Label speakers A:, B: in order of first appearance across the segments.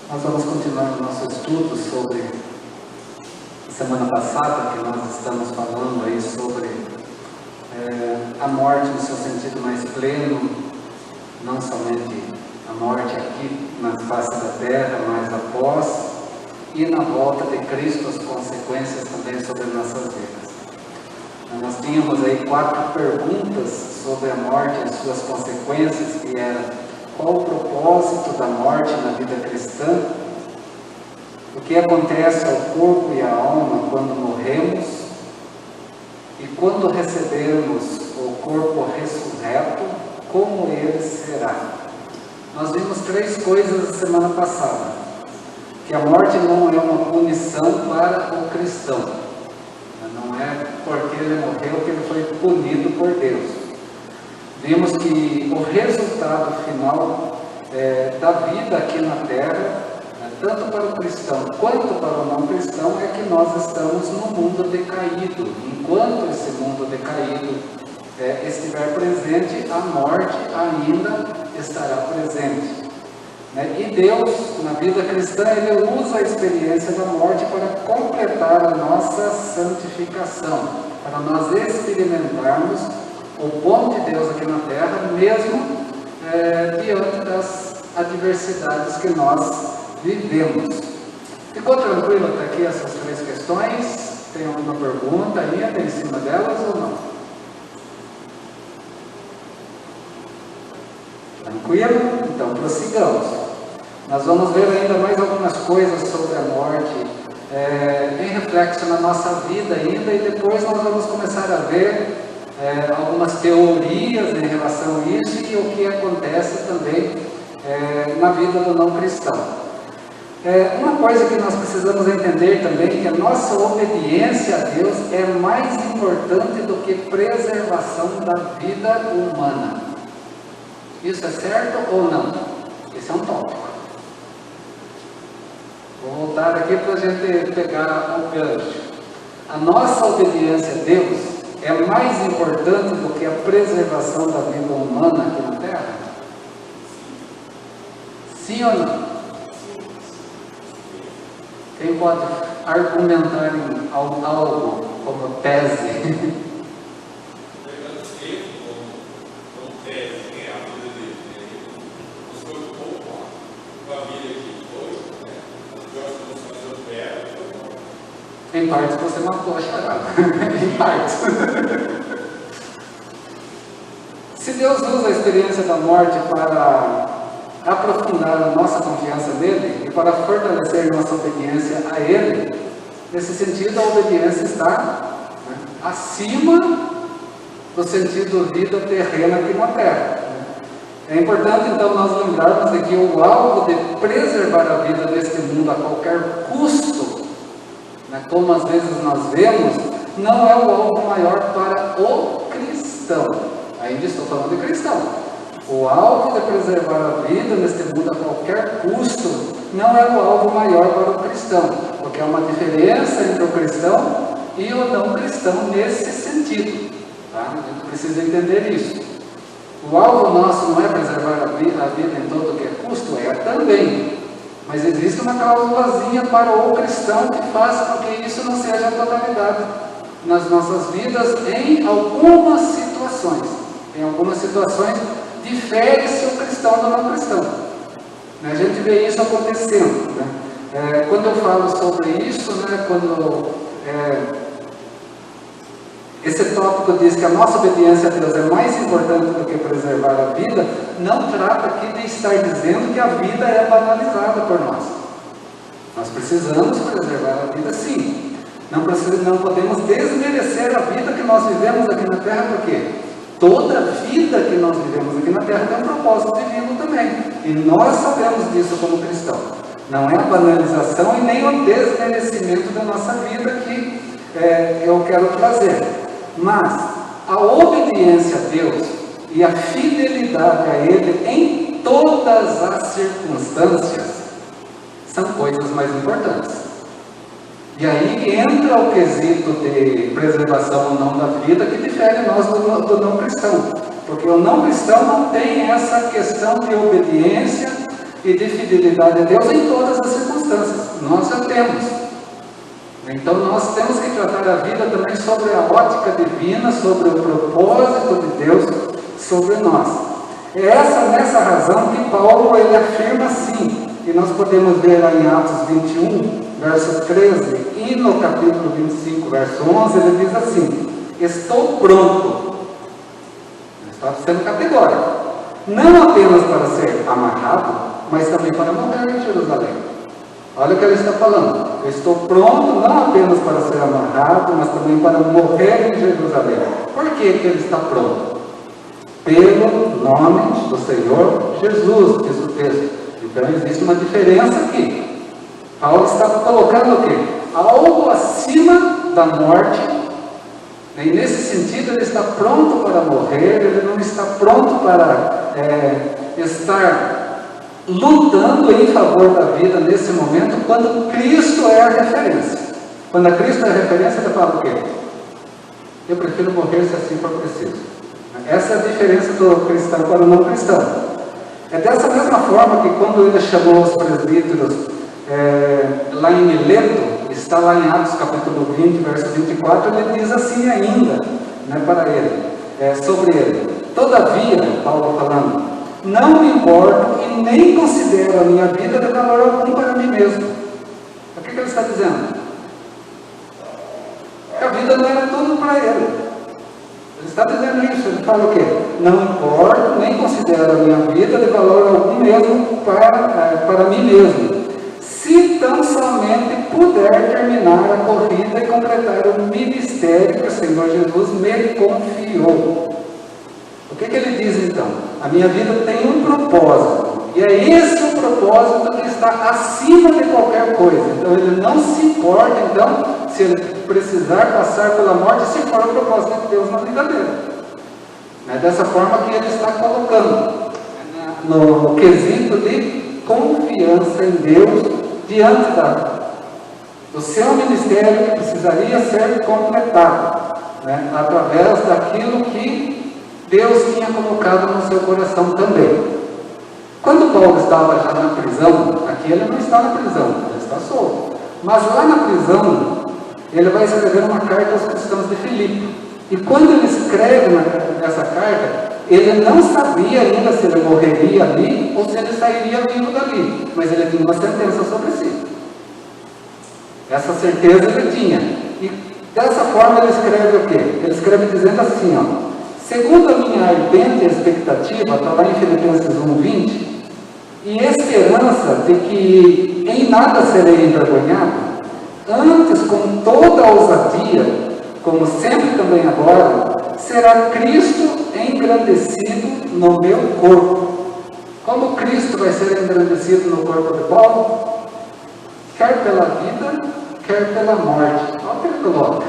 A: Nós vamos continuar o nosso estudo sobre a semana passada, que nós estamos falando aí sobre a morte no seu sentido mais pleno, não somente a morte aqui na face da terra, mas após, e na volta de Cristo, as consequências também sobre as nossas vidas. Nós tínhamos aí 4 perguntas sobre a morte e as suas consequências, que era: qual o propósito da morte na vida cristã? O que acontece ao corpo e à alma quando morremos? E quando recebermos o corpo ressurreto, como ele será? Nós vimos 3 coisas na semana passada: que a morte não é uma punição para o cristão, não é porque ele morreu que ele foi punido por Deus. Vimos que o resultado final da vida aqui na terra, tanto para o cristão quanto para o não cristão, é que nós estamos no mundo decaído. Enquanto esse mundo decaído estiver presente, a morte ainda estará presente. E Deus, na vida cristã, Ele usa a experiência da morte para completar a nossa santificação, para nós experimentarmos o bom de Deus aqui na terra, mesmo diante das adversidades que nós vivemos. Ficou tranquilo até aqui essas 3 questões? Tem alguma pergunta ainda em cima delas ou não? Tranquilo? Então prossigamos. Nós vamos ver ainda mais algumas coisas sobre a morte em reflexo na nossa vida ainda, e depois nós vamos começar a ver algumas teorias em relação a isso e o que acontece também na vida do não cristão. Uma coisa que nós precisamos entender também é que a nossa obediência a Deus é mais importante do que preservação da vida humana. Isso é certo ou não? Esse é um tópico. Vou voltar aqui para a gente pegar o gancho. A nossa obediência a Deus é mais importante do que a preservação da vida humana aqui na Terra? Sim ou não? Quem pode argumentar em algo como tese? Em partes você matou a charada. Em partes. Se Deus usa a experiência da morte para aprofundar a nossa confiança nele e para fortalecer nossa obediência a ele, nesse sentido a obediência está acima do sentido vida terrena aqui na terra. É importante então nós lembrarmos de que o alvo de preservar a vida deste mundo a qualquer custo, como às vezes nós vemos, não é o alvo maior para o cristão. Ainda estou falando de cristão. O alvo de preservar a vida neste mundo a qualquer custo não é o alvo maior para o cristão, porque há uma diferença entre o cristão e o não cristão nesse sentido. A gente precisa entender isso. O alvo nosso não é preservar a vida em todo o que é custo, é também. Mas existe uma cláusulazinha para o cristão que faz com que isso não seja a totalidade nas nossas vidas em algumas situações. Em algumas situações, difere-se o cristão do não cristão. A gente vê isso acontecendo. Quando eu falo sobre isso, quando esse tópico diz que a nossa obediência a Deus é mais importante do que preservar a vida, não trata aqui de estar dizendo que a vida é banalizada por nós. Nós precisamos preservar a vida, sim. Não podemos desmerecer a vida que nós vivemos aqui na Terra, porque toda vida que nós vivemos aqui na Terra tem um propósito divino também. E nós sabemos disso como cristãos. Não é a banalização e nem o desmerecimento da nossa vida que eu quero trazer. Mas a obediência a Deus e a fidelidade a Ele em todas as circunstâncias são coisas mais importantes. E aí entra o quesito de preservação ou não da vida, que difere nós do não cristão. Porque o não cristão não tem essa questão de obediência e de fidelidade a Deus em todas circunstâncias. Nós já temos. Então nós temos que tratar a vida também sobre a ótica divina, sobre o propósito de Deus sobre nós. É nessa razão que Paulo ele afirma assim, e nós podemos ver lá em Atos 21, verso 13, e no capítulo 25, verso 11, ele diz assim: estou pronto. Ele está sendo categórico. Não apenas para ser amarrado, mas também para morrer em Jerusalém. Olha o que ele está falando. Eu estou pronto não apenas para ser amarrado, mas também para morrer em Jerusalém. Por que ele está pronto? Pelo nome do Senhor Jesus, diz o texto. Então existe uma diferença aqui. Paulo está colocando o quê? Algo acima da morte. E nesse sentido ele está pronto para morrer, ele não está pronto para estar lutando em favor da vida nesse momento, quando Cristo é a referência. Quando a Cristo é a referência, ele fala o quê? Eu prefiro morrer se assim for preciso. Essa é a diferença do cristão para o não cristão. É dessa mesma forma que quando ele chamou os presbíteros lá em Mileto, está lá em Atos capítulo 20, verso 24, ele diz assim ainda, para ele, sobre ele: todavia, Paulo falando, não me importo e nem considero a minha vida de valor algum para mim mesmo. O que ele está dizendo? Que a vida não era tudo para ele. Ele está dizendo isso. Ele fala o quê? Não importo, nem considero a minha vida de valor algum mesmo para mim mesmo, se tão somente puder terminar a corrida e completar o ministério que o Senhor Jesus me confiou. O que ele diz então? A minha vida tem um propósito, e é esse o propósito que está acima de qualquer coisa. Então ele não se importa, então, se ele precisar passar pela morte, se for o propósito de Deus na vida dele. É dessa forma que ele está colocando, no quesito de confiança em Deus, diante do seu ministério que precisaria ser completado, através daquilo que Deus tinha colocado no seu coração também. Quando Paulo estava já na prisão, aqui ele não está na prisão, ele está solto. Mas lá na prisão, ele vai escrever uma carta aos cristãos de Filipe. E quando ele escreve essa carta, ele não sabia ainda se ele morreria ali ou se ele sairia vivo dali. Mas ele tinha uma sentença sobre si. Essa certeza ele tinha. E dessa forma ele escreve o quê? Ele escreve dizendo assim, ó: segundo a minha ardente expectativa, está lá em Filipenses 1:20, e esperança de que em nada serei envergonhado, antes com toda a ousadia, como sempre também agora, será Cristo engrandecido no meu corpo. Como Cristo vai ser engrandecido no corpo de Paulo? Quer pela vida, quer pela morte. Olha o que ele coloca.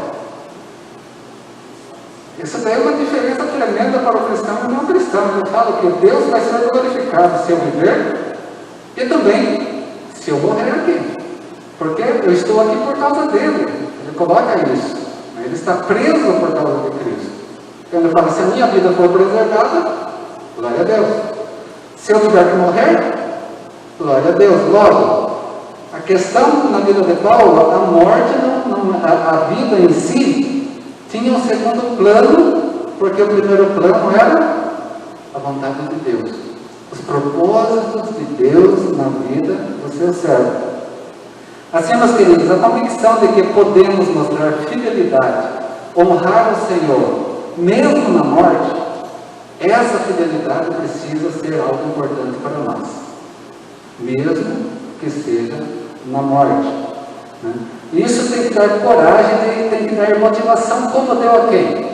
A: Isso daí é uma diferença tremenda para o cristão e o não cristão. Ele fala que Deus vai ser glorificado se eu viver e também se eu morrer aqui. Porque eu estou aqui por causa dele. Ele coloca isso. Ele está preso por causa de Cristo. Então ele fala, se a minha vida for preservada, glória a Deus. Se eu tiver que morrer, glória a Deus. Logo, a questão na vida de Paulo, a morte, a vida em si, tinha um segundo plano, porque o primeiro plano era a vontade de Deus, os propósitos de Deus na vida do seu servo. Assim, meus queridos, a convicção de que podemos mostrar fidelidade, honrar o Senhor, mesmo na morte, essa fidelidade precisa ser algo importante para nós, mesmo que seja na morte. Isso tem que dar coragem, tem que dar motivação, como deu a quem?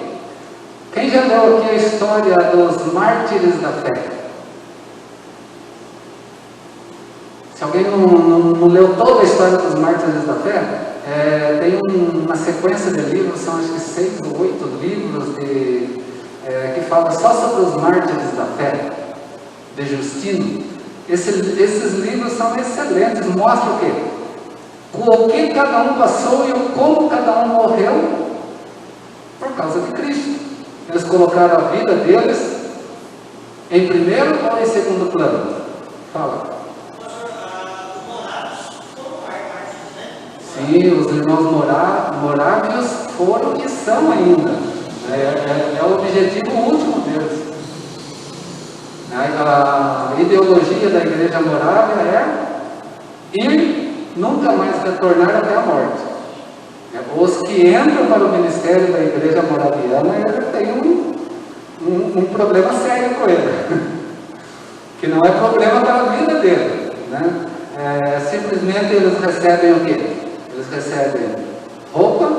A: Quem já leu aqui a história dos mártires da fé? Se alguém não leu toda a história dos mártires da fé, tem uma sequência de livros, são acho que 6 ou 8 livros que fala só sobre os mártires da fé, de Justino. Esses livros são excelentes, mostram o quê? O que cada um passou e como cada um morreu por causa de Cristo. Eles colocaram a vida deles em primeiro ou em segundo plano? Fala. Sim, os irmãos morávios foram e são ainda. É o objetivo último deles. A ideologia da igreja morávia é ir, nunca mais retornar até a morte. Os que entram para o ministério da igreja moraviana, ele tem um problema sério com ele, que não é problema para a vida dele, né? Simplesmente eles recebem o quê? Eles recebem roupa,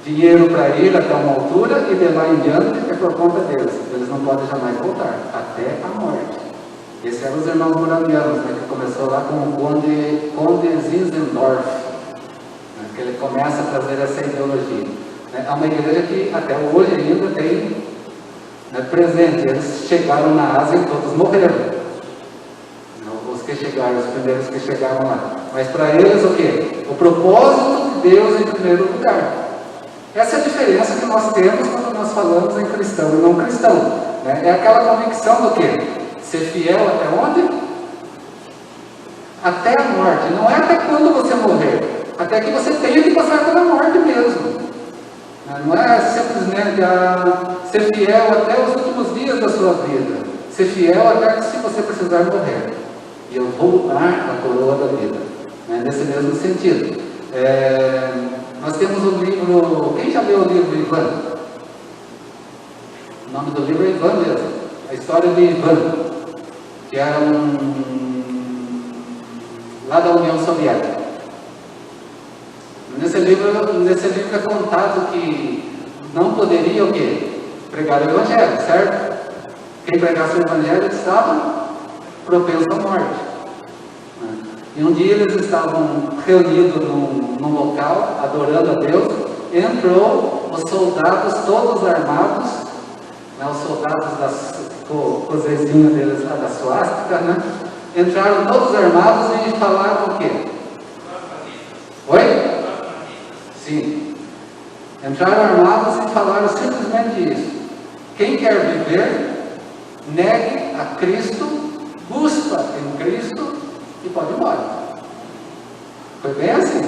A: dinheiro para ir até uma altura, e de lá em diante é por conta deles. Eles não podem jamais voltar, até a morte. Esses eram os irmãos moravianos, né, que começou lá com o Conde Zinzendorf, né, que ele começa a trazer essa ideologia. É uma igreja que até hoje ainda tem, né, presente. Eles chegaram na Ásia e todos morreram. Os que chegaram, os primeiros que chegaram lá. Mas para eles o quê? O propósito de Deus em primeiro lugar. Essa é a diferença que nós temos quando nós falamos em cristão e não cristão, né? É aquela convicção do quê? Ser fiel até onde? Até a morte. Não é até quando você morrer, até que você tenha que passar pela morte mesmo. Não é simplesmente ser fiel até os últimos dias da sua vida. Ser fiel até que se você precisar morrer. E eu vou dar a coroa da vida. Nesse mesmo sentido. Nós temos o livro... Quem já leu o livro Ivan? O nome do livro é Ivan mesmo. A história de Ivan, que era lá da União Soviética. Nesse livro é contado que não poderia o quê? Pregar o Evangelho, certo? Quem pregasse o Evangelho estava propenso à morte. E um dia eles estavam reunidos num local, adorando a Deus, entrou os soldados todos armados, né, os soldados com os vizinhos deles lá da suástica, né? Entraram todos armados e falaram o quê? Oi? Sim. Entraram armados e falaram simplesmente isso. Quem quer viver, negue a Cristo, busca em Cristo e pode ir embora. Foi bem assim.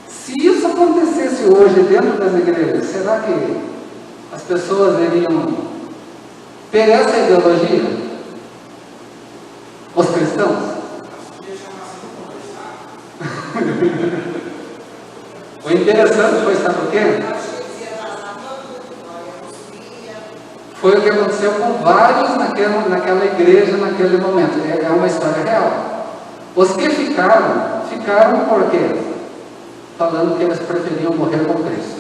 A: Se isso acontecesse hoje dentro das igrejas, será que as pessoas iriam ter essa ideologia? Os cristãos? O interessante foi, sabe o quê? Foi o que aconteceu com vários naquela igreja, naquele momento. É uma história real. Os que ficaram por quê? Falando que eles preferiam morrer com Cristo.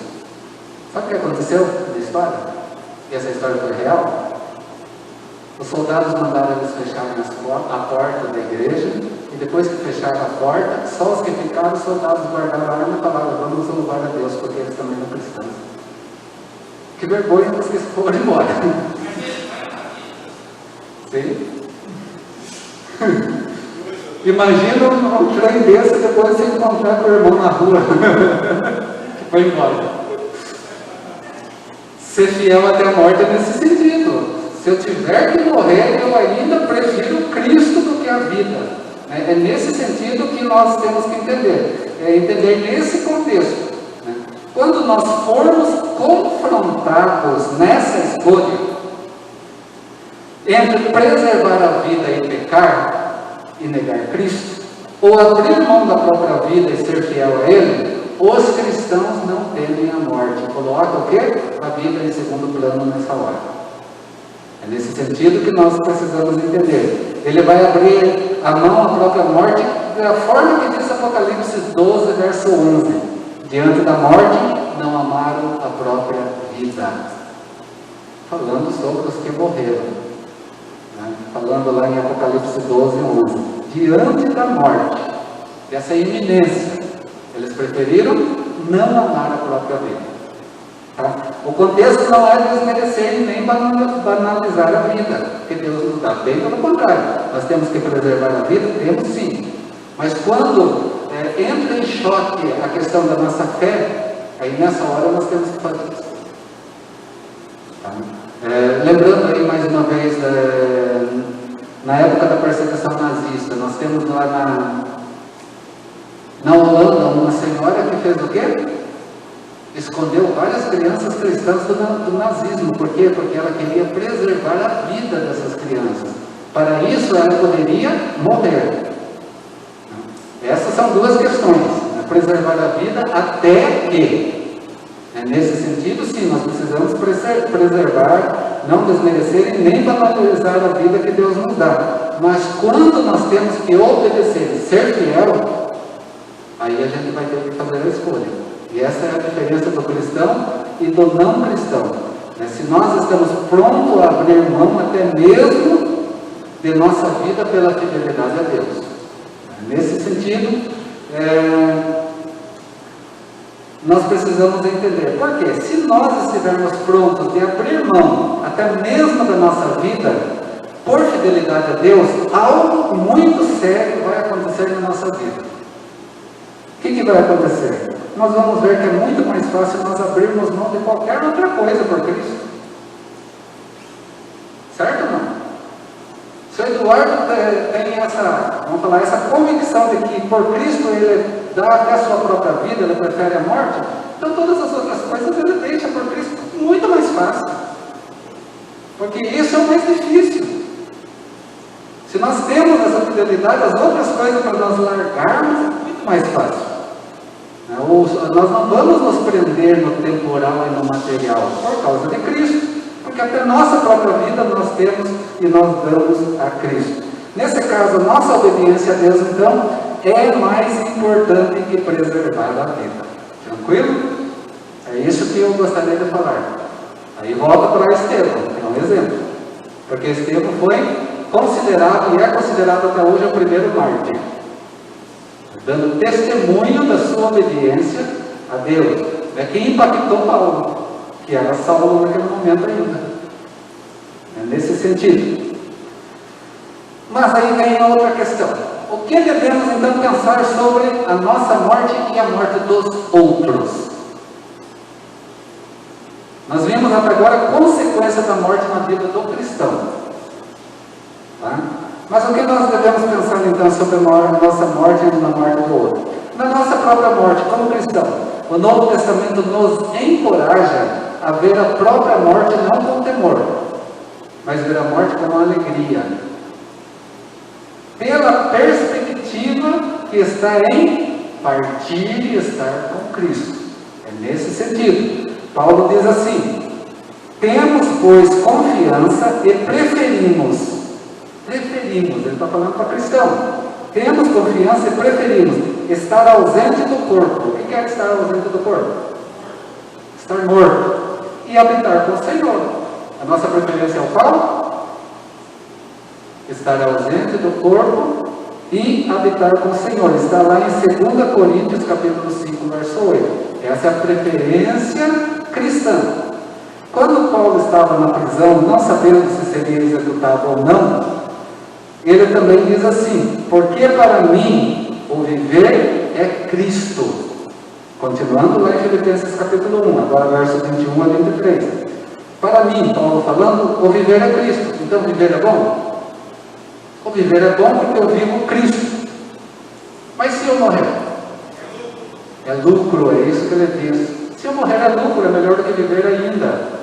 A: Sabe o que aconteceu na história? E essa história foi real? Os soldados mandaram eles fecharem a porta da igreja, e depois que fecharam a porta, só os que ficaram, os soldados guardaram a arma e falaram: vamos louvar a Deus, porque eles também são cristãos. Que vergonha que vocês foram embora. Sim? Imagina um trem desse depois de se encontrar com o irmão na rua. Que foi embora. Ser fiel até a morte é nesse sentido. Se eu tiver que morrer, eu ainda prefiro Cristo do que a vida. É nesse sentido que nós temos que entender. É entender nesse contexto. Quando nós formos confrontados nessa escolha entre preservar a vida e pecar e negar Cristo, ou abrir mão da própria vida e ser fiel a Ele, os cristãos não temem a morte. Colocam o quê? A vida em segundo plano nessa hora. É nesse sentido que nós precisamos entender. Ele vai abrir a mão à própria morte da forma que diz Apocalipse 12, verso 11. Diante da morte, não amaram a própria vida. Falando sobre os que morreram. Falando lá em Apocalipse 12, 11. Diante da morte, dessa iminência, eles preferiram não amar a própria vida. Tá? O contexto não é desmerecer nem banalizar a vida que Deus nos dá. Bem pelo contrário, nós temos que preservar a vida, temos sim. Mas quando entra em choque a questão da nossa fé, aí nessa hora nós temos que fazer isso. Tá? Lembrando aí mais uma vez, na época da perseguição nazista, nós temos lá na Holanda Uma senhora que fez o quê? Escondeu várias crianças cristãs do nazismo. Por quê? Porque ela queria preservar a vida dessas crianças. Para isso, ela poderia morrer. Essas são duas questões. Né? Preservar a vida até que. Nesse sentido, sim, nós precisamos preservar, não desmerecer e nem valorizar a vida que Deus nos dá. Mas quando nós temos que obedecer, ser fiel, aí a gente vai ter que fazer a escolha. E essa é a diferença do cristão e do não cristão. Se nós estamos prontos a abrir mão até mesmo de nossa vida pela fidelidade a Deus. Nesse sentido, nós precisamos entender. Por quê? Se nós estivermos prontos de abrir mão até mesmo da nossa vida por fidelidade a Deus, algo muito sério vai acontecer na nossa vida. O que vai acontecer? Nós vamos ver que é muito mais fácil nós abrirmos mão de qualquer outra coisa por Cristo. Certo ou não? Se o Eduardo tem essa convicção de que por Cristo ele dá até a sua própria vida, ele prefere a morte, então todas as outras coisas ele deixa por Cristo muito mais fácil. Porque isso é o mais difícil. Se nós temos essa fidelidade, as outras coisas para nós largarmos é muito mais fácil. Nós não vamos nos prender no temporal e no material por causa de Cristo, porque até nossa própria vida nós temos e nós damos a Cristo. Nesse caso, a nossa obediência a Deus, então, é mais importante que preservar a vida. Tranquilo? É isso que eu gostaria de falar. Aí volta para Estevão, que é um exemplo. Porque Estevão foi considerado e é considerado até hoje o primeiro mártir, dando testemunho da sua obediência a Deus. É quem impactou Paulo, que era Saulo naquele momento ainda. É nesse sentido. Mas aí vem a outra questão. O que devemos então pensar sobre a nossa morte e a morte dos outros? Nós vimos até agora a consequência da morte na vida do cristão. Tá? Mas o que nós devemos pensar então sobre a nossa morte e na morte do outro? Na nossa própria morte, como cristão, o Novo Testamento nos encoraja a ver a própria morte não com temor, mas ver a morte com alegria. Pela perspectiva que está em partir e estar com Cristo. É nesse sentido. Paulo diz assim: temos, pois, confiança e preferimos, ele está falando para cristão, temos confiança e preferimos estar ausente do corpo. O que é estar ausente do corpo? Estar morto e habitar com o Senhor. A nossa preferência é o qual? Estar ausente do corpo e habitar com o Senhor. Está lá em 2 Coríntios capítulo 5, verso 8. Essa é a preferência cristã. Quando Paulo estava na prisão, não sabendo se seria executado ou não, ele também diz assim: porque para mim o viver é Cristo. Continuando lá em Filipenses capítulo 1, agora verso 21 a 23. Para mim, Paulo falando, o viver é Cristo. Então viver é bom? O viver é bom porque eu vivo Cristo. Mas se eu morrer? É lucro, é isso que ele diz. Se eu morrer é lucro, é melhor do que viver ainda.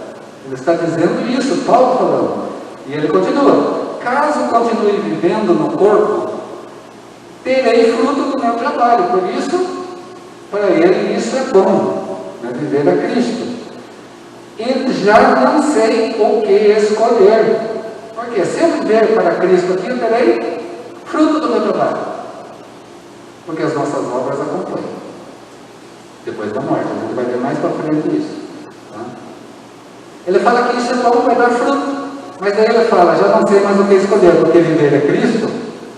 A: Ele está dizendo isso, Paulo falando. E ele continua: caso continue vivendo no corpo, terei fruto do meu trabalho. Por isso, para ele isso é bom, né? Viver a Cristo. E já não sei o que escolher. Porque se eu viver para Cristo aqui, eu terei fruto do meu trabalho. Porque as nossas obras acompanham. Depois da morte, a gente vai ver mais para frente isso. Tá? Ele fala que isso é bom, vai dar fruto. Mas daí ele fala: já não sei mais o que escolher, porque viver é Cristo,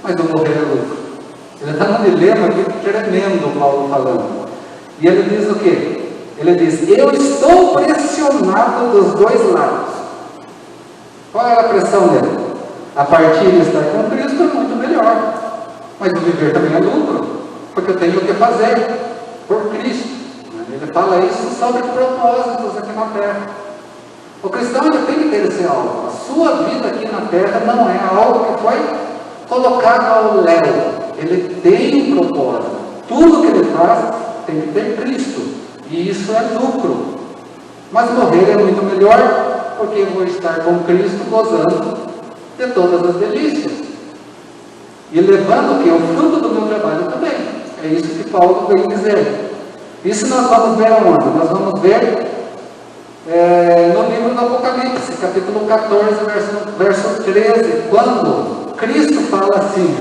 A: mas não morrer é lucro. Ele está num dilema aqui tremendo, Paulo falando. E ele diz o quê? Ele diz: eu estou pressionado dos dois lados. Qual era a pressão dele? A partir de estar com Cristo é muito melhor. Mas o viver também é lucro, porque eu tenho o que fazer por Cristo. Ele fala isso sobre propósitos aqui na terra. O cristão ele tem que ter esse alvo. A sua vida aqui na terra não é algo que foi colocado ao léu. Ele tem um propósito. Tudo que ele faz tem que ter Cristo, e isso é lucro. Mas morrer é muito melhor, porque eu vou estar com Cristo gozando de todas as delícias. E levando o que? O fruto do meu trabalho também. É isso que Paulo vem dizer. Isso nós vamos ver aonde? Nós vamos ver no livro do Apocalipse, capítulo 14, verso 13, quando Cristo fala assim,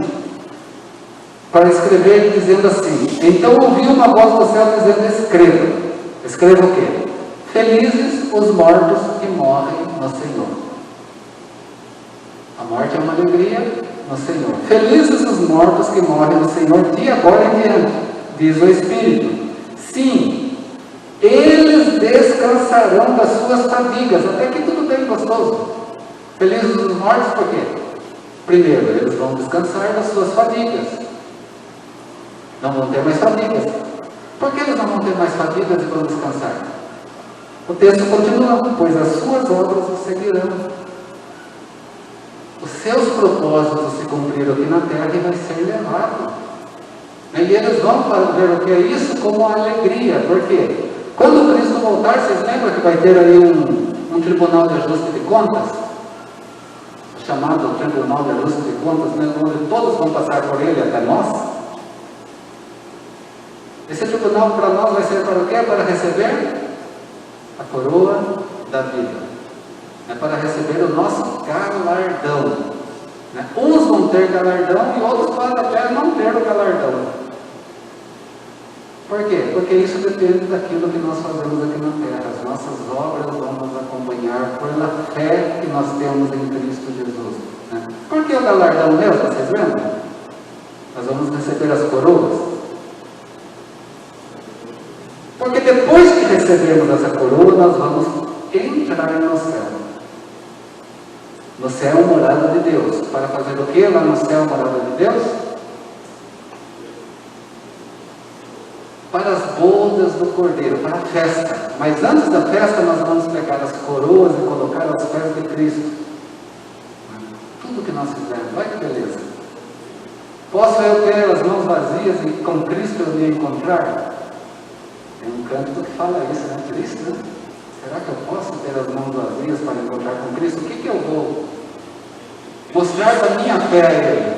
A: para escrever, dizendo assim: então ouvi uma voz do céu dizendo, escreva o quê? Felizes os mortos que morrem no Senhor. A morte é uma alegria no Senhor. Felizes os mortos que morrem no Senhor de agora em diante, diz o Espírito. Sim, eles descansarão das suas fadigas. Até que tudo bem gostoso. Felizes os mortos por quê? Primeiro, eles vão descansar das suas fadigas. Não vão ter mais fadigas. Por que eles não vão ter mais fadigas e vão descansar? O texto continua, pois as suas obras o seguirão. Os seus propósitos se cumpriram aqui na terra e vai ser levado. E eles vão ver o que é isso como alegria. Por quê? Quando Cristo voltar, vocês lembram que vai ter aí um tribunal de ajuste de contas? Chamado Tribunal de Ajuste de Contas, né? Onde todos vão passar por ele, até nós. Esse tribunal para nós vai ser para o quê? Para receber a coroa da vida. É para receber o nosso galardão. Né? Uns vão ter galardão e outros podem até não ter o galardão. Por quê? Porque isso depende daquilo que nós fazemos aqui na terra. As nossas obras vão nos acompanhar pela fé que nós temos em Cristo Jesus. Né? Por que o galardão mesmo? Vocês lembram? Nós vamos receber as coroas. Porque depois que recebermos essa coroa, nós vamos entrar no céu. No céu, morada de Deus. Para fazer o que lá no céu, morada de Deus? Para as bodas do Cordeiro, para a festa. Mas antes da festa, nós vamos pegar as coroas e colocar aos pés de Cristo. Tudo que nós fizermos, vai que beleza. Posso eu ter as mãos vazias e com Cristo eu me encontrar? Tem um canto que fala isso, né? Cristo, né? Será que eu posso ter as mãos vazias para encontrar com Cristo? O que eu vou mostrar da minha fé a Ele?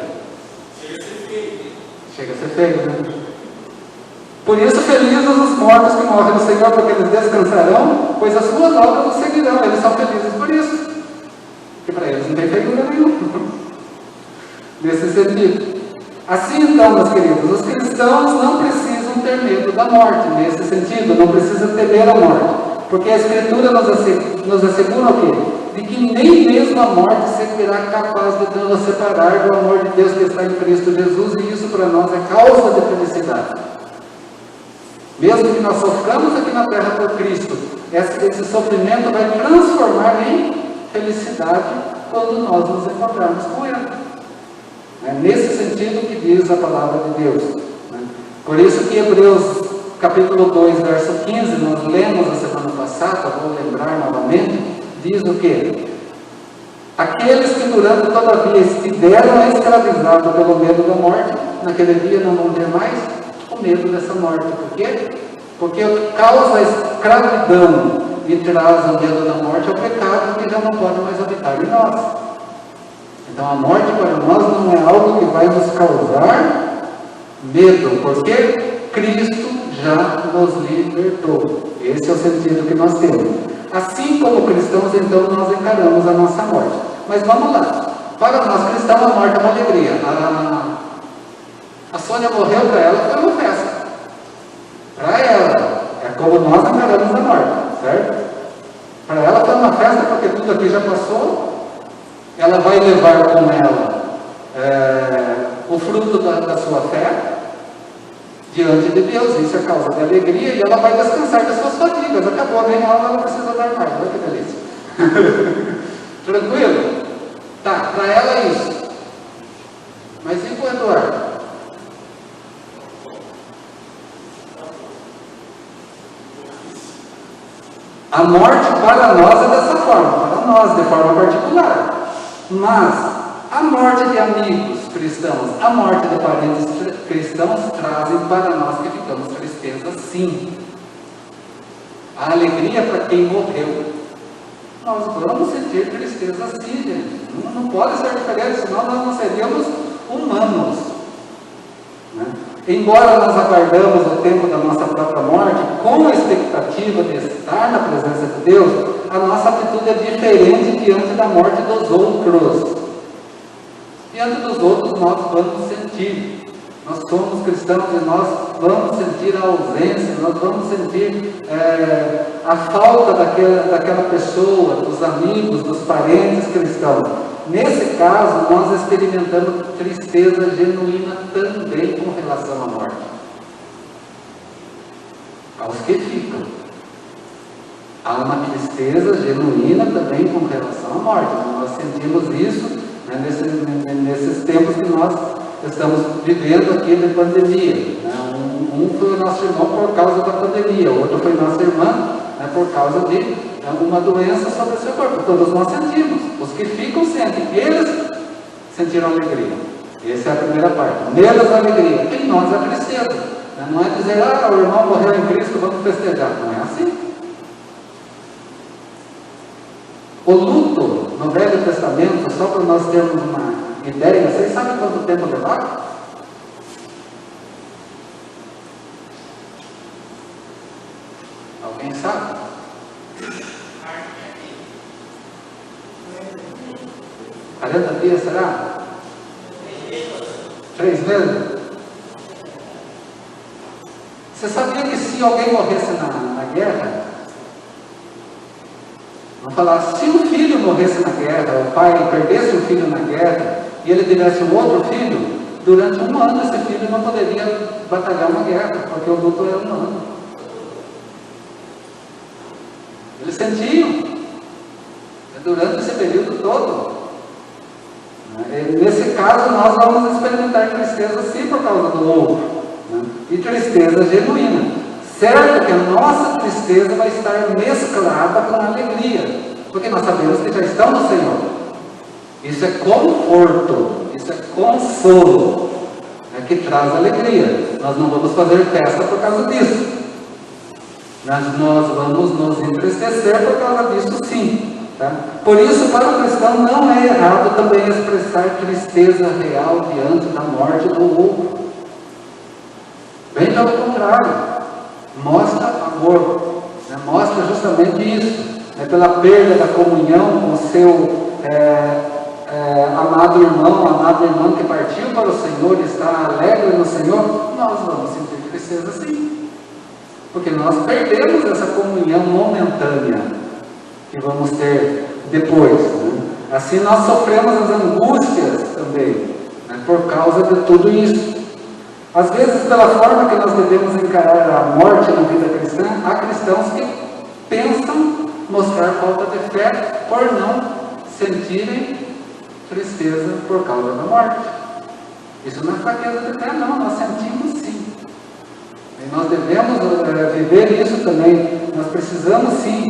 A: Chega a ser feio, né? Por isso, felizes os mortos que morrem no Senhor, porque eles descansarão, pois as suas obras os seguirão. Eles são felizes por isso. Porque para eles não tem feiura nenhuma. Nesse sentido. Assim então, meus queridos, os cristãos não precisam ter medo da morte. Nesse sentido, não precisam temer a morte. Porque a Escritura nos assegura o quê? De que nem mesmo a morte será capaz de nos separar do amor de Deus que está em Cristo Jesus, e isso para nós é causa de felicidade. Mesmo que nós soframos aqui na terra por Cristo, esse sofrimento vai transformar em felicidade quando nós nos encontrarmos com Ele. É nesse sentido que diz a palavra de Deus. Por isso que Hebreus capítulo 2, verso 15, nós lemos a semana passada, vou lembrar novamente, diz o quê? Aqueles que durante todavia estiveram escravizados pelo medo da morte, naquele dia não vão ter mais o medo dessa morte. Por quê? Porque o que causa a escravidão e traz o medo da morte é o pecado, que já não pode mais habitar em nós. Então a morte para nós não é algo que vai nos causar medo, porque Cristo já nos libertou. Esse é o sentido que nós temos. Assim como cristãos, então, nós encaramos a nossa morte. Mas vamos lá. Para nós cristãos, a morte é uma alegria. A Sônia morreu, para ela foi uma festa. Para ela, é como nós encaramos a morte, certo? Para ela foi uma festa, porque tudo aqui já passou. Ela vai levar com ela o fruto da sua fé diante de Deus. Isso é causa de alegria, e ela vai descansar das suas fadigas. Acabou a minha aula, ela não precisa dar mais. Olha que delícia. Tranquilo? Tá, para ela é isso. Mas e para o Eduardo? A morte para nós é dessa forma, para nós, de forma particular. Mas a morte de amigos cristãos, a morte de parentes cristãos trazem para nós que ficamos tristezas, sim. A alegria para quem morreu. Nós vamos sentir tristeza sim, gente. Não pode ser diferente, senão nós não seríamos humanos, né? Embora nós aguardamos o tempo da nossa própria morte, com a expectativa de estar na presença de Deus, a nossa atitude é diferente diante da morte dos outros. Diante dos outros nós vamos sentir. Nós somos cristãos e nós vamos sentir a ausência, nós vamos sentir a falta daquela pessoa, dos amigos, dos parentes cristãos. Nesse caso, nós experimentamos tristeza genuína também com relação à morte. Aos que ficam. Há uma tristeza genuína também com relação à morte. Nós sentimos isso, né, nesses tempos que nós estamos vivendo aqui de pandemia, né? Um foi o nosso irmão por causa da pandemia, o outro foi nossa irmã, né, por causa de alguma doença sobre o seu corpo. Todos nós sentimos. Os que ficam sentem. Eles sentiram alegria. Essa é a primeira parte. Neles a alegria. Em nós a tristeza. Né? Não é dizer, o irmão morreu em Cristo, vamos festejar. Não é assim. O luto no Velho Testamento, só para nós termos uma ideia, vocês sabem quanto tempo levava? Alguém sabe? 40 dias, será? 3 meses? Você sabia que se alguém morresse na guerra, vamos falar, se um filho morresse na guerra, o pai perdesse um filho na guerra, e ele tivesse um outro filho, durante 1 ano esse filho não poderia batalhar uma guerra, porque o luto era 1 ano. Eles sentiam, durante esse período todo. Nesse caso, nós vamos experimentar tristeza sim por causa do outro, né? E tristeza genuína. Certo que a nossa tristeza vai estar mesclada com a alegria, porque nós sabemos que já estamos no Senhor. Isso é conforto, isso é consolo, que traz alegria. Nós não vamos fazer festa por causa disso, mas nós vamos nos entristecer por causa disso sim. Tá? Por isso, para o cristão não é errado também expressar tristeza real diante da morte do outro. Bem pelo contrário, mostra amor, né? Mostra justamente isso, né? Pela perda da comunhão com o seu amado irmão, amada irmã que partiu para o Senhor e está alegre no Senhor, nós vamos sentir tristeza sim, porque nós perdemos essa comunhão momentânea que vamos ter depois, né? Assim nós sofremos as angústias também, né? Por causa de tudo isso. Às vezes, pela forma que nós devemos encarar a morte na vida cristã, há cristãos que pensam mostrar falta de fé por não sentirem tristeza por causa da morte. Isso não é fraqueza de fé, não, nós sentimos sim. E nós devemos viver isso também. Nós precisamos sim,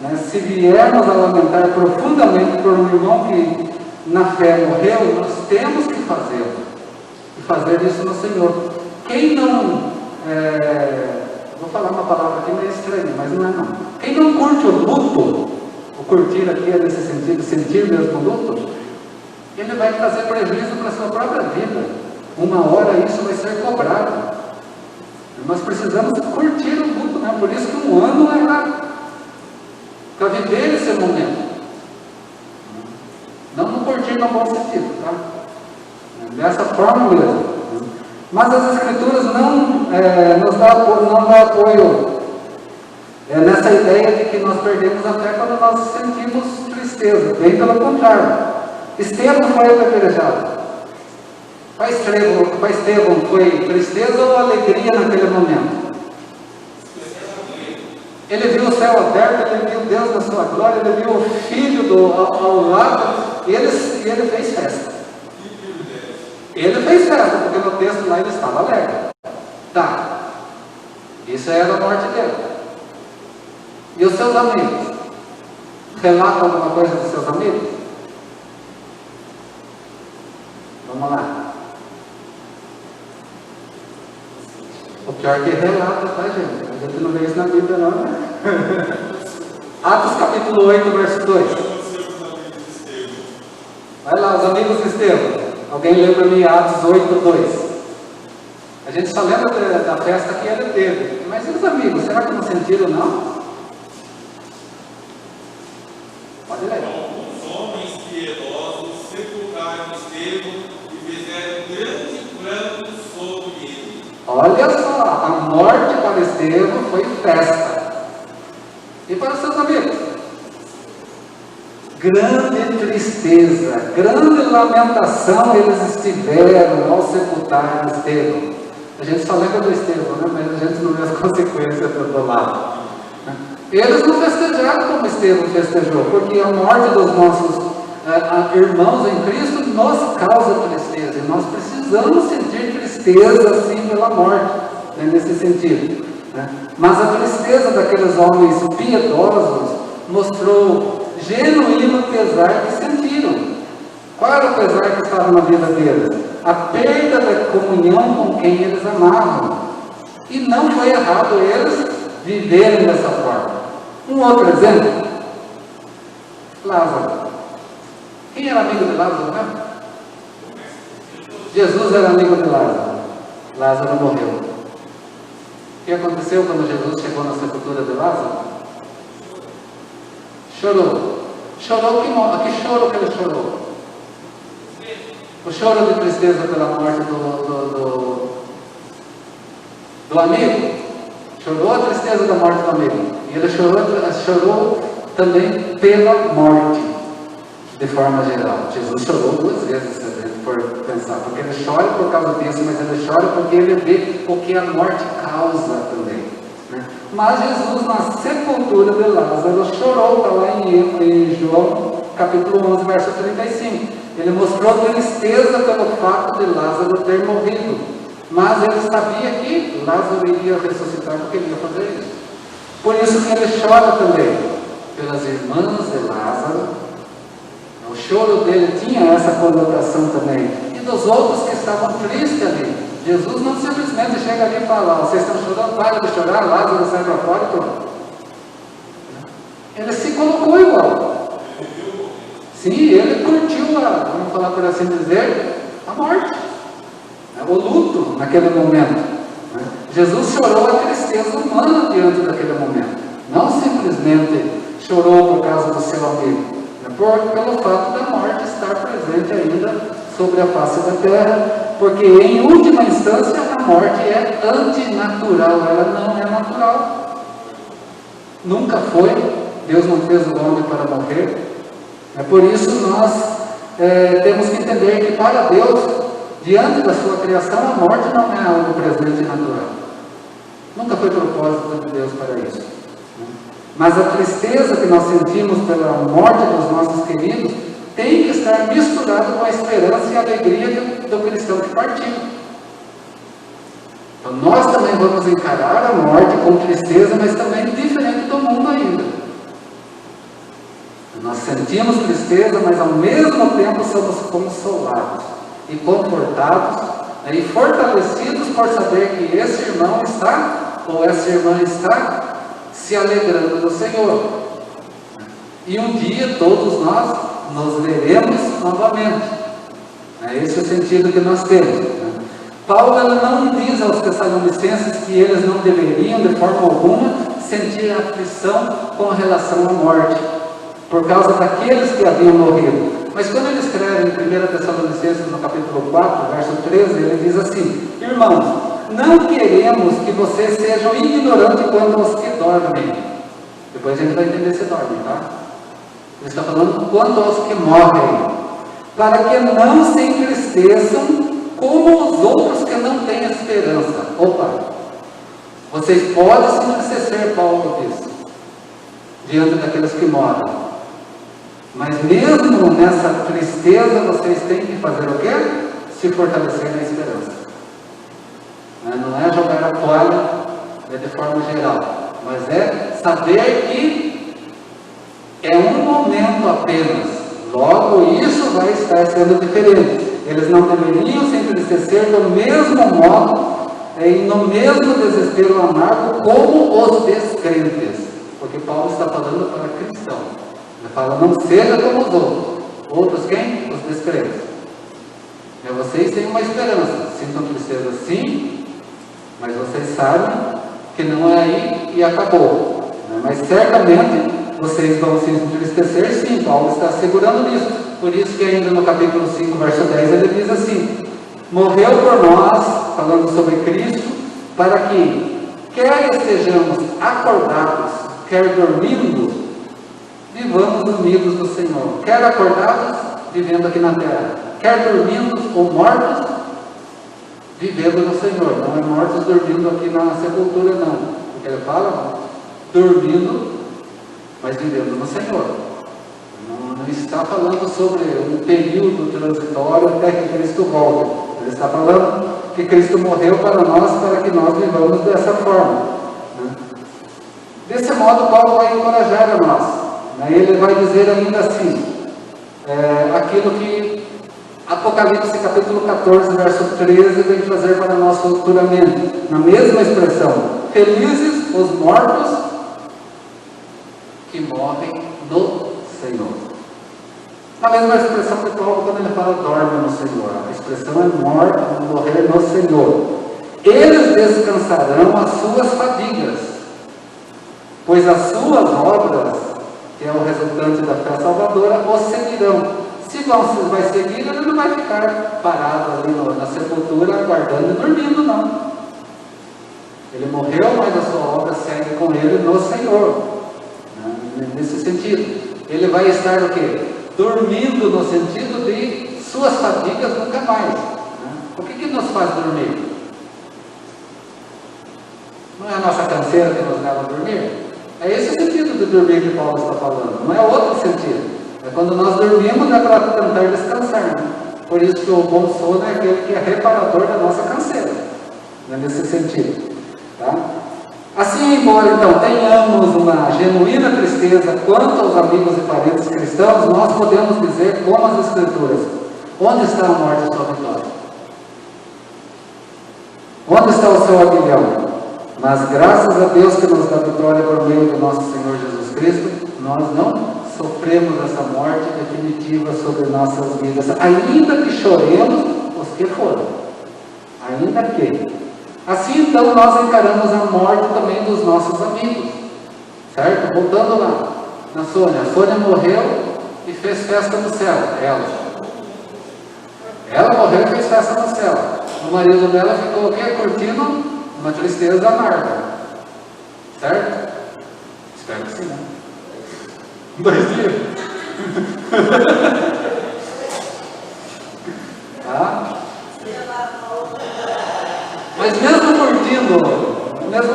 A: né? Se viermos a lamentar profundamente por um irmão que na fé morreu, nós temos que fazê-lo. E fazer isso no Senhor. Quem não, vou falar uma palavra aqui meio estranha, mas não é não. Quem não curte o luto, o curtir aqui é nesse sentido, sentir mesmo o luto, ele vai trazer prejuízo para a sua própria vida. Uma hora isso vai ser cobrado. Nós precisamos curtir o luto, né? Por isso que 1 ano é errado. Para viver esse momento. Não curtir no bom sentido, tá? Dessa forma mesmo. Mas as Escrituras não dão apoio nessa ideia de que nós perdemos a fé quando nós sentimos tristeza. Bem pelo contrário. Estevão foi apedrejado. Para Estevão foi tristeza ou alegria naquele momento? Ele viu o céu aberto, ele viu Deus na sua glória, ele viu o Filho ao lado, e ele fez festa. Ele fez festa, porque no texto lá ele estava alegre. Tá. Isso era a morte dele. E os seus amigos? Relatam alguma coisa dos seus amigos? Vamos lá. O pior que relata, tá, gente? A gente não vê isso na Bíblia, não, né? Atos capítulo 8, verso 2. Vai lá, os amigos de Estevão. Alguém lê para mim Atos 8, 2. A gente só lembra da festa que ele teve. Mas e os amigos? Será que não sentiram, não? Pode ler.
B: Os homens piedosos sepultaram Estevão e fizeram grande pranto sobre ele.
A: Olha só, a morte para Estevão foi festa. E para os seus amigos? Grande tristeza, grande lamentação eles estiveram ao sepultar Estevão. A gente só lembra do Estevão, né? Mas a gente não vê as consequências do lado. Eles não festejaram como Estevão festejou, porque a morte dos nossos irmãos em Cristo nos causa tristeza. E nós precisamos sentir tristeza assim pela morte, né? Nesse sentido, né? Mas a tristeza daqueles homens piedosos mostrou genuíno pesar que sentiram. Qual era o pesar que estava na vida deles? A perda da comunhão com quem eles amavam. E não foi errado eles viverem dessa forma. Um outro exemplo, Lázaro. Quem era amigo de Lázaro, né? Jesus era amigo de Lázaro. Lázaro morreu. O que aconteceu quando Jesus chegou na sepultura de Lázaro? Chorou. Chorou que choro que ele chorou? O choro de tristeza pela morte do amigo. Chorou a tristeza da morte do amigo. E ele chorou também pela morte, de forma geral. Jesus chorou 2 vezes, se a gente for pensar. Porque ele chora por causa disso, mas ele chora porque ele vê o que a morte causa também, né? Mas Jesus, na sepultura de Lázaro, chorou, está lá em João, capítulo 11, verso 35. Ele mostrou tristeza pelo fato de Lázaro ter morrido. Mas ele sabia que Lázaro iria ressuscitar porque ele ia fazer isso. Por isso que ele chora também pelas irmãs de Lázaro. O choro dele tinha essa conotação também. E dos outros que estavam tristes ali. Jesus não simplesmente chega ali e fala: vocês estão chorando, para de chorar, Lázaro sai para fora e pronto. Ele se colocou igual. Sim, ele curtiu vamos falar por assim dizer, a morte, o luto naquele momento. Jesus chorou a tristeza humana diante daquele momento. Não simplesmente chorou por causa do seu amigo, pelo fato da morte estar presente ainda sobre a face da terra, porque em última instância a morte é antinatural, ela não é natural. Nunca foi, Deus não fez o homem para morrer. Por isso nós temos que entender que para Deus, diante da sua criação, a morte não é algo presente e natural. Nunca foi propósito de Deus para isso. Mas a tristeza que nós sentimos pela morte dos nossos queridos tem que estar misturada com a esperança e a alegria do cristão que partiu. Então nós também vamos encarar a morte com tristeza, mas também diferente do mundo ainda. Nós sentimos tristeza, mas ao mesmo tempo somos consolados e confortados e fortalecidos por saber que esse irmão está, ou essa irmã está, se alegrando do Senhor. E um dia todos nós nos veremos novamente. Esse é o sentido que nós temos. Paulo não diz aos Tessalonicenses que eles não deveriam de forma alguma sentir aflição com relação à morte, por causa daqueles que haviam morrido. Mas quando ele escreve em 1 Tessalonicenses, no capítulo 4, verso 13, ele diz assim: irmãos, não queremos que vocês sejam ignorantes quanto aos que dormem. Depois a gente vai entender se dormem, tá? Ele está falando quanto aos que morrem, para que não se entristeçam como os outros que não têm esperança. Opa! Vocês podem se entristecer, Paulo diz, diante daqueles que morrem. Mas mesmo nessa tristeza, vocês têm que fazer o quê? Se fortalecer na esperança. Não é jogar a toalha de forma geral, mas é saber que é um momento apenas. Logo, isso vai estar sendo diferente. Eles não deveriam se entristecer do mesmo modo no mesmo desespero amargo como os descrentes. Porque Paulo está falando para cristãos. Ele fala, não seja como os outros. Outros quem? Os descrentes. Vocês têm uma esperança. Sintam tristeza sim, mas vocês sabem que não é aí e acabou. Mas certamente vocês vão se entristecer sim. Paulo está assegurando nisso. Por isso que ainda no capítulo 5, verso 10, ele diz assim: morreu por nós, falando sobre Cristo, para que, quer estejamos acordados, quer dormindo, vivamos unidos no Senhor. Quer acordados, vivendo aqui na terra. Quer dormindo ou mortos, vivendo no Senhor. Não é mortos dormindo aqui na sepultura, não. Porque ele fala, dormindo, mas vivendo no Senhor. Não está falando sobre um período transitório até que Cristo volte. Ele está falando que Cristo morreu para nós, para que nós vivamos dessa forma. Desse modo, Paulo vai encorajar a nós. Ele vai dizer ainda assim, aquilo que Apocalipse capítulo 14, verso 13, vem trazer para nós futuramente, na mesma expressão: felizes os mortos que morrem no Senhor. A mesma expressão que Paulo, quando ele fala dorme no Senhor, a expressão é morrer no Senhor. Eles descansarão as suas fadigas, pois as suas obras, que é o resultante da fé salvadora, os seguirão. Se vai seguir, ele não vai ficar parado ali na sepultura, aguardando e dormindo, não. Ele morreu, mas a sua obra segue com ele no Senhor. Nesse sentido, ele vai estar o quê? Dormindo, no sentido de suas fadigas nunca mais. O que nos faz dormir? Não é a nossa canseira que nos leva a dormir? É esse o sentido de dormir que Paulo está falando, não é outro sentido. É quando nós dormimos, é para tentar descansar. Por isso que o bom sono é aquele que é reparador da nossa canseira. Nesse sentido. Tá? Assim, embora então tenhamos uma genuína tristeza quanto aos amigos e parentes cristãos, nós podemos dizer, como as Escrituras: onde está a morte e sua vitória? Onde está o seu aguilhão? Mas graças a Deus que nos dá vitória por meio do nosso Senhor Jesus Cristo, nós não sofremos essa morte definitiva sobre nossas vidas, ainda que choremos os que foram. Ainda que. Assim, então, nós encaramos a morte também dos nossos amigos. Certo? Voltando lá, na Sônia. A Sônia morreu e fez festa no céu. Ela morreu e fez festa no céu. O marido dela ficou o quê? Curtindo uma tristeza amarga. Certo? Espero que sim, né? 2 dias. Tá? Mas mesmo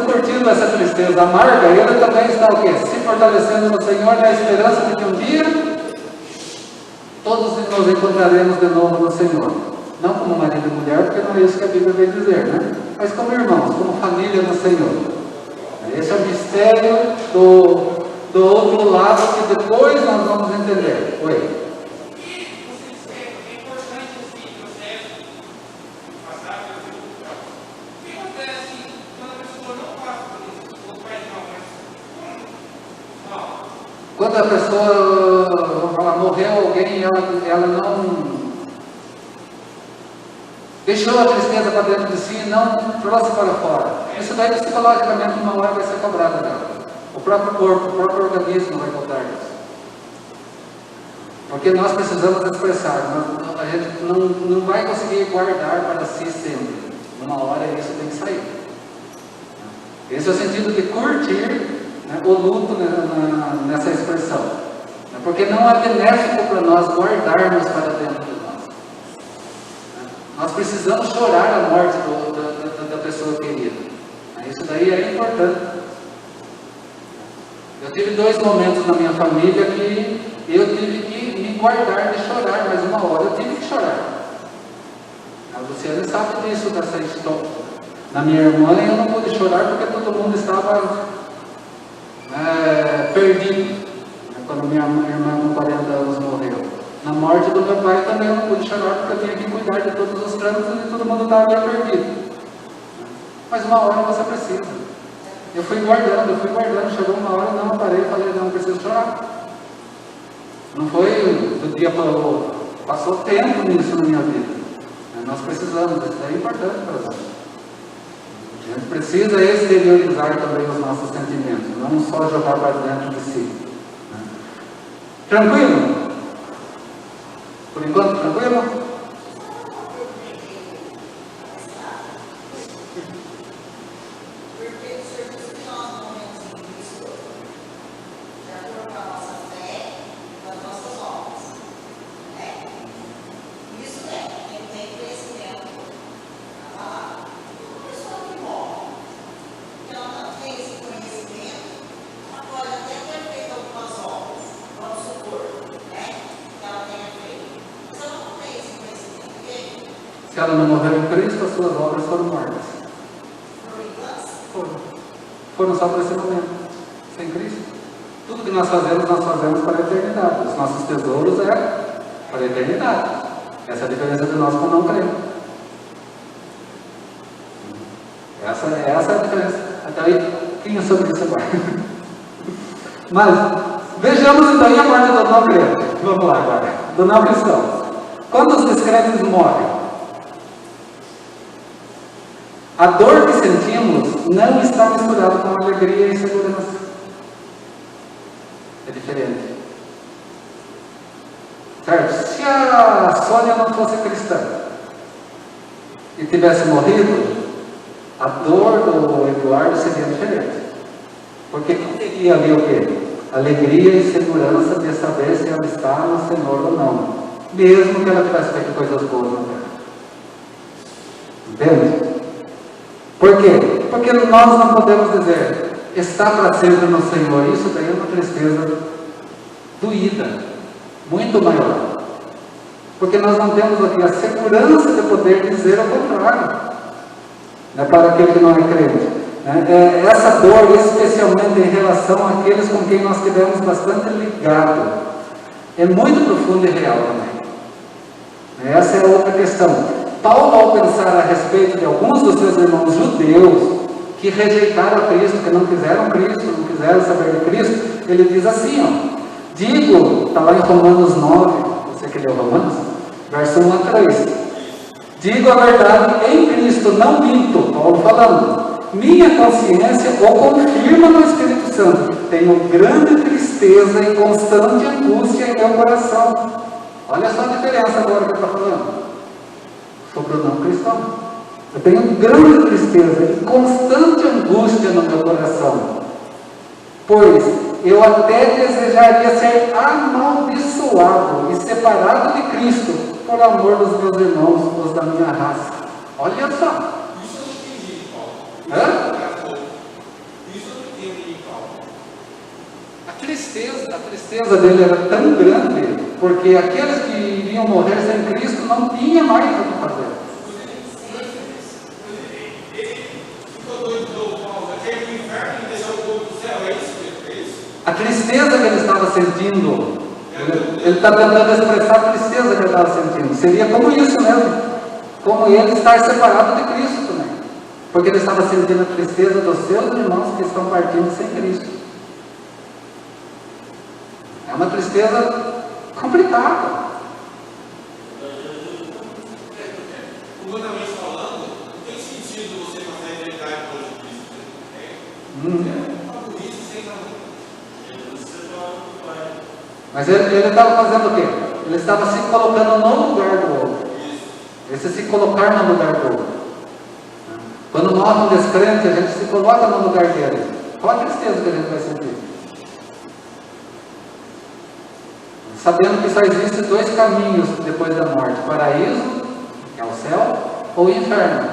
A: curtindo essa tristeza amarga, ele também está o quê? Se fortalecendo no Senhor, na esperança de que um dia todos nos encontraremos de novo no Senhor. Não como marido e mulher, porque não é isso que a Bíblia vem dizer, né? Mas como irmãos, como família no Senhor. Esse é o mistério do outro lado que depois nós vamos entender. Oi? Quando a pessoa, vamos falar, morreu alguém, ela não deixou a tristeza para dentro de si e não trouxe para fora. Isso daí psicologicamente uma hora vai ser cobrado dela. O próprio corpo, o próprio organismo vai cobrar isso. Porque nós precisamos expressar, a gente não vai conseguir guardar para si sempre. Uma hora isso tem que sair. Esse é o sentido de curtir, né, o luto nessa expressão. Porque não é benéfico para nós guardarmos para dentro de nós. Nós precisamos chorar a morte da pessoa querida. Isso daí é importante. Eu tive 2 momentos na minha família que eu tive que me guardar de chorar, mas uma hora eu tive que chorar. A Luciana sabe disso, dessa história. Na minha irmã eu não pude chorar porque todo mundo estava perdido. Quando minha irmã com 40 anos morreu. Na morte do meu pai também eu não pude chorar porque eu tinha que cuidar de todos os trâmites e todo mundo estava perdido. Mas uma hora você precisa. Eu fui guardando, chegou uma hora, não, eu parei e falei, não, eu preciso chorar. Não foi do dia para o outro. Passou tempo nisso na minha vida. Nós precisamos, isso é importante para nós. A gente precisa exteriorizar também os nossos sentimentos, não só jogar para dentro de si. Tranquilo? Por enquanto, tranquilo? Se ela não morreu em Cristo, as suas obras foram mortas. Foram só para esse momento. Sem Cristo. Tudo que nós fazemos para a eternidade. Os nossos tesouros é para a eternidade. Essa é a diferença de nós com não cremos. Essa é a diferença. Até aí, quem é sobre isso agora? Mas, vejamos então a parte do não crente. Vamos lá agora. Do não cristão. Quando os descrentes morrem, a dor que sentimos não está misturada com alegria e segurança. É diferente. Certo? Se a Sônia não fosse cristã e tivesse morrido, a dor do Eduardo seria diferente. Porque não teria ali o quê? Alegria e segurança de saber se ela está no Senhor ou não. Mesmo que ela tivesse feito coisas boas na terra. Entende? Por quê? Porque nós não podemos dizer, está para sempre no Senhor. Isso daí é uma tristeza doída, muito maior. Porque nós não temos aqui a segurança de poder dizer o contrário, né, para aquele que não é crente. Né? Essa dor, especialmente em relação àqueles com quem nós tivemos bastante ligado, é muito profunda e real também. Essa é outra questão. Paulo, ao pensar a respeito de alguns dos seus irmãos judeus que rejeitaram Cristo, que não quiseram Cristo, não quiseram saber de Cristo, ele diz assim, ó, digo, está lá em Romanos 9, você que leu Romanos, verso 1 a 3, digo a verdade em Cristo, não minto, Paulo falando, minha consciência o confirma no Espírito Santo, tenho grande tristeza e constante angústia em meu coração. Olha só a diferença agora que ele está falando sobre o não cristão. Eu tenho grande tristeza e constante angústia no meu coração, pois eu até desejaria ser amaldiçoado e separado de Cristo por amor dos meus irmãos, os da minha raça. Olha só.
B: Isso eu não entendi, Paulo.
A: Hã?
B: Isso eu não entendi, Paulo.
A: A tristeza dele era tão grande, porque aqueles que iriam morrer sem Cristo não tinham mais o que fazer. A tristeza que ele estava sentindo, ele está tentando expressar a tristeza que ele estava sentindo. Seria como isso mesmo, como ele estar separado de Cristo também. Porque ele estava sentindo a tristeza dos seus irmãos que estão partindo sem Cristo. É uma tristeza complicada.
B: Humanamente falando, não tem sentido você passar a eternidade longe de Cristo. É uma burrice sem tamanho.
A: Mas ele estava fazendo o quê? Ele estava se colocando no lugar do outro. Esse se colocar no lugar do outro. Quando morre um descrente, a gente se coloca no lugar dele. Qual a tristeza que a gente vai sentir? Sabendo que só existem dois caminhos depois da morte: paraíso, que é o céu, ou inferno.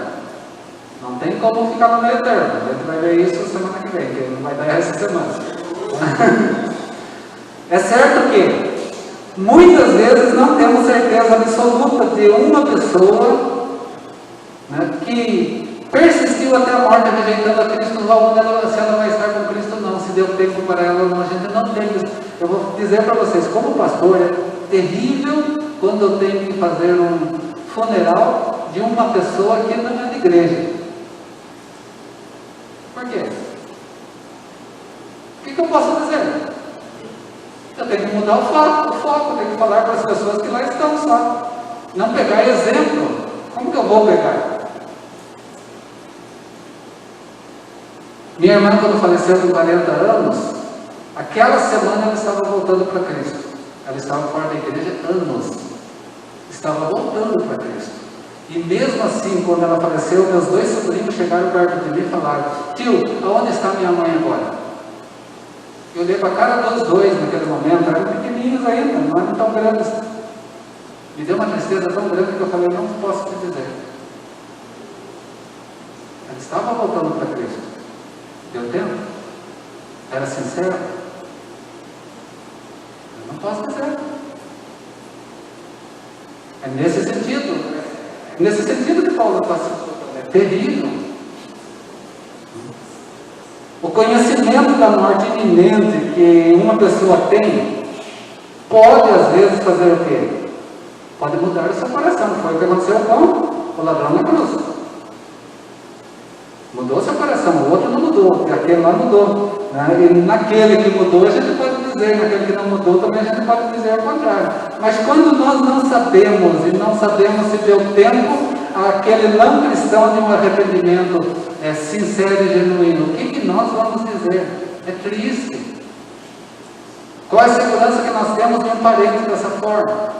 A: Não tem como ficar no meio termo. A gente vai ver isso semana que vem, que não vai dar essa semana. É certo que muitas vezes não temos certeza absoluta de uma pessoa, né, que persistiu até a morte rejeitando a Cristo, se ela vai estar com Cristo ou não, se deu tempo para ela ou não. A gente não tem isso. Eu vou dizer para vocês, como pastor, é terrível quando eu tenho que fazer um funeral de uma pessoa que não é de igreja. Por quê? O que eu posso dizer? Eu tenho que mudar o foco, eu tenho que falar para as pessoas que lá estão só. Não pegar exemplo. Como que eu vou pegar? Minha irmã, quando faleceu com 40 anos, aquela semana ela estava voltando para Cristo. Ela estava fora da igreja anos. Estava voltando para Cristo. E mesmo assim, quando ela faleceu, meus 2 sobrinhos chegaram perto de mim e falaram: tio, aonde está minha mãe agora? Eu olhei para a cara dos dois naquele momento, eram pequenininhos ainda, não eram tão grandes. Me deu uma tristeza tão grande que eu falei: não posso te dizer. Ela estava voltando para Cristo. Deu tempo? Era sincero? Eu não posso dizer. É nesse sentido que Paulo está citando. É terrível. O conhecimento da morte iminente que uma pessoa tem pode às vezes fazer o quê? Pode mudar o seu coração. Foi o que aconteceu com o ladrão na cruz. Mudou seu coração, o outro não mudou, porque aquele lá mudou. Né? E naquele que mudou a gente pode dizer, naquele que não mudou também a gente pode dizer ao contrário. Mas quando nós não sabemos, e não sabemos se deu tempo àquele não cristão de um arrependimento sincero e genuíno, o que nós vamos dizer? É triste. Qual é a segurança que nós temos de um parente dessa forma?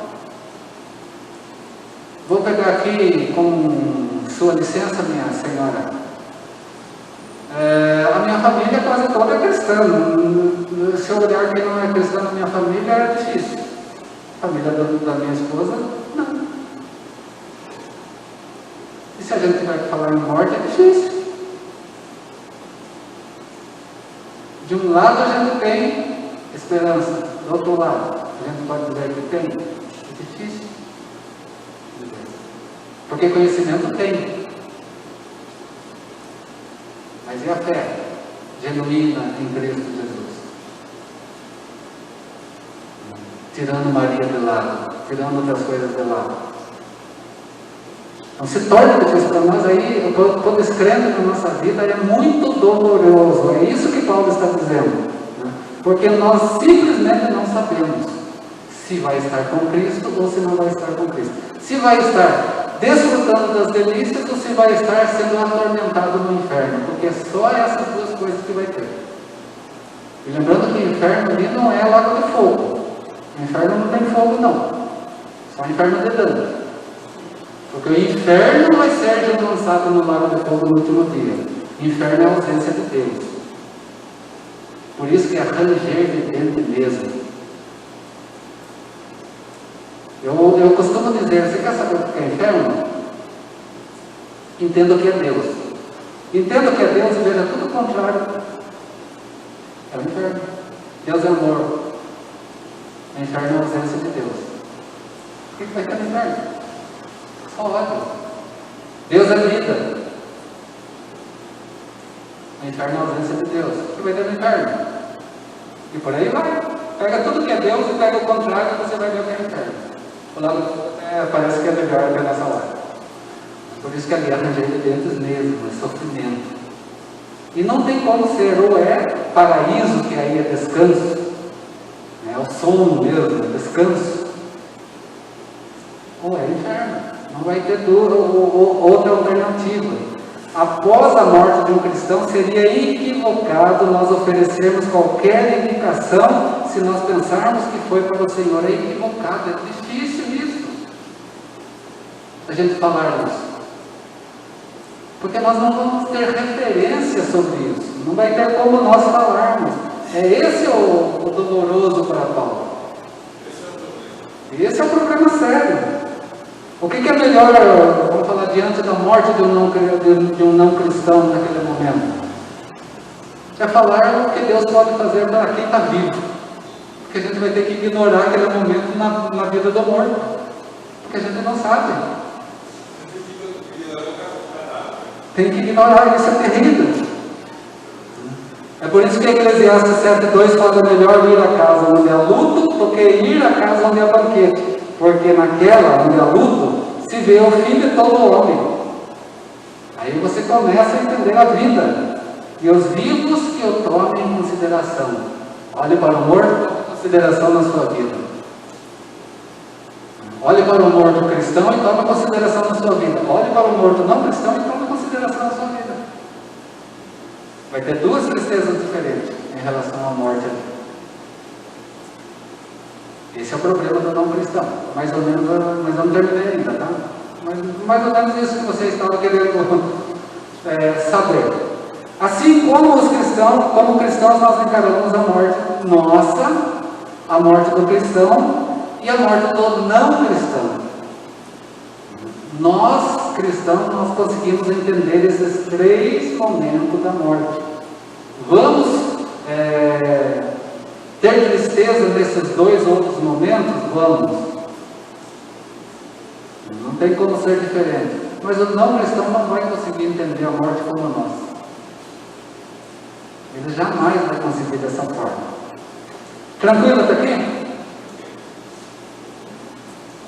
A: Vou pegar aqui, com sua licença, minha senhora. A minha família é quase toda cristã. Se eu olhar quem não é cristão na minha família, é difícil. A família da minha esposa, não. E se a gente tiver que falar em morte, é difícil. De um lado a gente tem esperança, do outro lado a gente pode dizer que tem. É difícil. Porque conhecimento tem. Mas e a fé genuína em Cristo Jesus? Tirando Maria de lado, tirando outras coisas de lado. Então se torna difícil para nós aí, eu estou descrendo na nossa vida, é muito doloroso. É isso que Paulo está dizendo. Né? Porque nós simplesmente não sabemos se vai estar com Cristo ou se não vai estar com Cristo. Se vai estar desfrutando das delícias ou se vai estar sendo atormentado no inferno, porque é só essas duas coisas que vai ter. E lembrando que o inferno ali não é lago de fogo. O inferno não tem fogo não, só o inferno de dano. Porque o inferno vai ser lançado no lago de fogo no último dia. O inferno é a ausência de Deus. Por isso que é ranger de dente mesmo. Eu costumo dizer, você quer saber o que é inferno? Entenda o que é Deus. Entenda o que é Deus e veja tudo o contrário. É o inferno. Deus é amor. O inferno é a ausência de Deus. O que vai ter no inferno? Só ódio. Deus é vida. O inferno é a ausência de Deus. O que vai ter no inferno? E por aí vai. Pega tudo que é Deus e pega o contrário e você vai ver o que é inferno. O lado parece que é melhor até nessa hora. Por isso que ali é ranger de dentes mesmo, é sofrimento. E não tem como ser, ou é paraíso, que aí é descanso, é o sono mesmo, é descanso, ou é inferno. Não vai ter outra alternativa. Após a morte de um cristão, seria equivocado nós oferecermos qualquer indicação se nós pensarmos que foi para o Senhor. É equivocado, é difícil isso, a gente falar isso. Porque nós não vamos ter referência sobre isso. Não vai ter como nós falarmos. É esse o doloroso para Paulo. Esse é o problema sério. O que é melhor, vamos falar, diante da morte de um não cristão naquele momento? É falar o que Deus pode fazer para quem está vivo. Porque a gente vai ter que ignorar aquele momento na vida do morto. Porque a gente não sabe. Tem que ignorar, isso é terrível. É por isso que Eclesiastes 7:2 fala: melhor ir à casa onde há luto do que ir à casa onde há banquete. Porque naquela onde há luto se vê o fim de todo homem. Aí você começa a entender a vida. e os vivos que o tomem em consideração. Olhe para o morto em consideração na sua vida. Olhe para o morto cristão e tome em consideração na sua vida. Olhe para o morto não cristão e tome em consideração na sua vida. Vai ter duas tristezas diferentes em relação à morte. Esse é o problema do não cristão. Mais ou menos, mas eu não terminei ainda, tá? Mas mais ou menos isso que você estava querendo saber. Assim como os cristãos, como cristãos, nós encaramos a morte nossa, a morte do cristão e a morte do não cristão. Nós, cristãos, nós conseguimos entender esses três momentos da morte. Vamos ter tristeza nesses dois outros momentos? Vamos. Não tem como ser diferente. Mas o não cristão não vai conseguir entender a morte como nós. Ele jamais vai conseguir dessa forma. Tranquilo até aqui?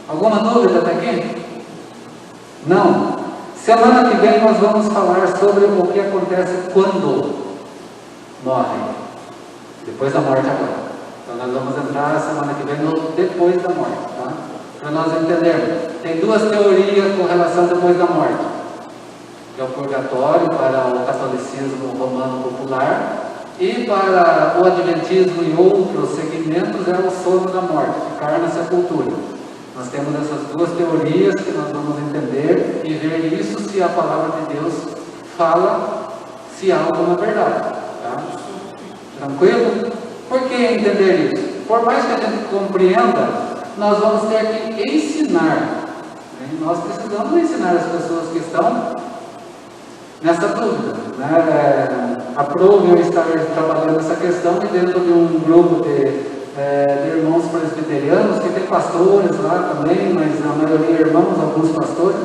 A: Alguma dúvida até aqui? Não. Semana que vem nós vamos falar sobre o que acontece quando morre. Depois da morte agora. Então nós vamos entrar semana que vem no depois da morte, tá? Para nós entendermos. Tem duas teorias com relação depois da morte. Que é o purgatório para o catolicismo romano popular e para o adventismo e outros segmentos é o sono da morte, ficar na sepultura. Nós temos essas duas teorias que nós vamos entender e ver isso se a palavra de Deus fala, se há alguma verdade. Tá? Tranquilo? Por que entender isso? Por mais que a gente compreenda, nós vamos ter que ensinar. Nós precisamos ensinar as pessoas que estão nessa dúvida. Né? Aprove eu estar trabalhando essa questão e dentro de um grupo de irmãos presbiterianos, que tem pastores lá também, mas a maioria irmãos, alguns pastores,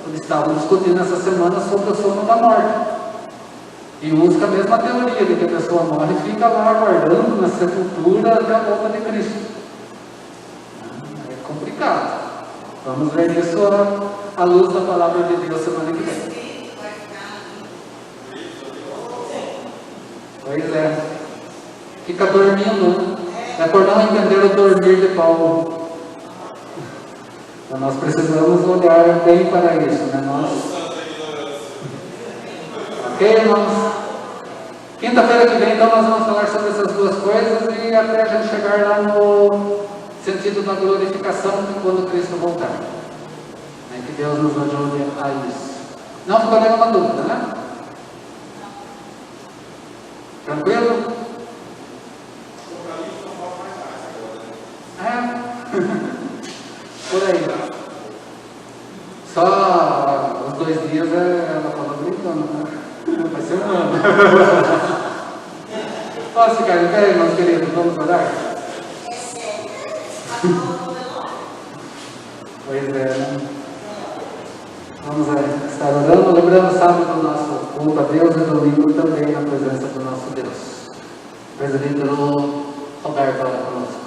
A: eles estavam discutindo essa semana sobre o sono da morte. E uns com a mesma teoria de que a pessoa morre e fica lá aguardando na sepultura até a volta de Cristo. É complicado. Vamos ver isso à luz da palavra de Deus semana que vem. Pois é. Fica dormindo, né? É por não entender o dormir de Paulo. Então nós precisamos olhar bem para isso, né? Ok, irmãos? Quinta-feira que vem, então, nós vamos falar sobre essas duas coisas e até a gente chegar lá no sentido da glorificação quando Cristo voltar. Que Deus nos ajude a isso. Não ficou nenhuma dúvida, né? Tranquilo? Por aí. Só os 2 dias ela falou brincando, né? Vai ser um ano. Posso ficar de pé, irmãos queridos? Vamos orar? Pois é, né? Vamos estar orando, lembrando sábado do nosso culto a Deus e domingo também na presença do nosso Deus. Presbítero Roberto, olha conosco.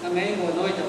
A: Amém, boa noite.